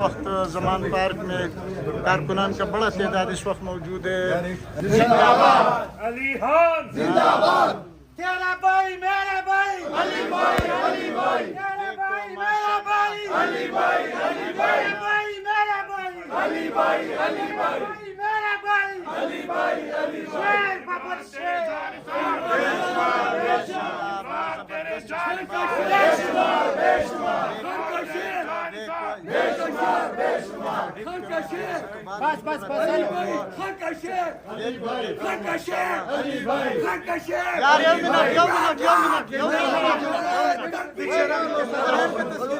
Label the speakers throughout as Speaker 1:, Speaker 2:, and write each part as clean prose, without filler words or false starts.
Speaker 1: वक्त जमान पार्क में कारकुनान का बड़ा तादाद इस वक्त मौजूद है।
Speaker 2: अली खान जिंदाबाद। तेरा भाई मेरा भाई अली भाई तेरा भाई मेरा भाई अली भाई मेरा भाई मेरा भाई अली भाई मेरा भाई अली भाई शेर बाबर शेर बस
Speaker 1: यार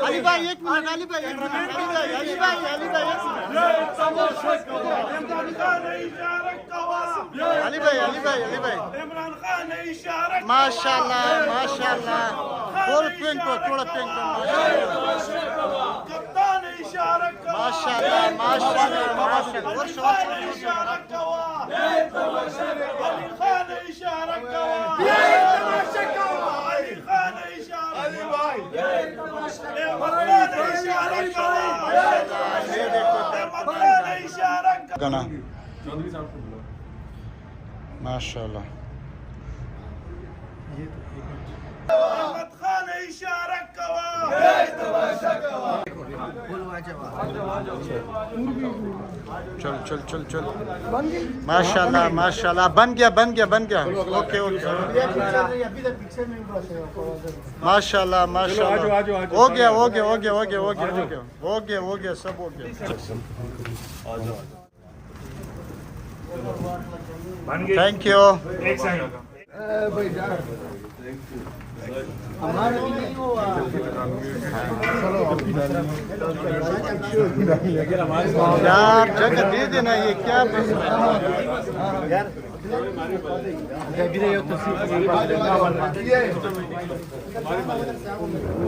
Speaker 1: अली भाई एक मिनट अली भाई
Speaker 2: इमरान खान ने इशारा
Speaker 1: माशाल्लाह थोड़ा पिंक
Speaker 2: कप्तान ने इशारा
Speaker 1: माशाल्लाह
Speaker 2: इशारा अली खान ने इशारा अली खान ने इशारा अली भाई इशारा
Speaker 1: गाना माशाल्लाह
Speaker 2: अहमद खान ने इशारा
Speaker 1: चल माशाल्लाह बन गया ओके माशाल्लाह हो गया सब हो गया। Thank you.
Speaker 2: एक सेकंड
Speaker 1: यार जगह दे देना, ये क्या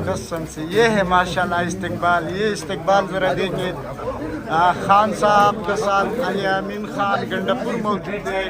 Speaker 1: कसम से ये है माशाल्लाह इस्तकबाल। ये इस्तकबाल जरा देखिए। खान साहब के साथ अली अमीन खान गंडापुर मौजूद है।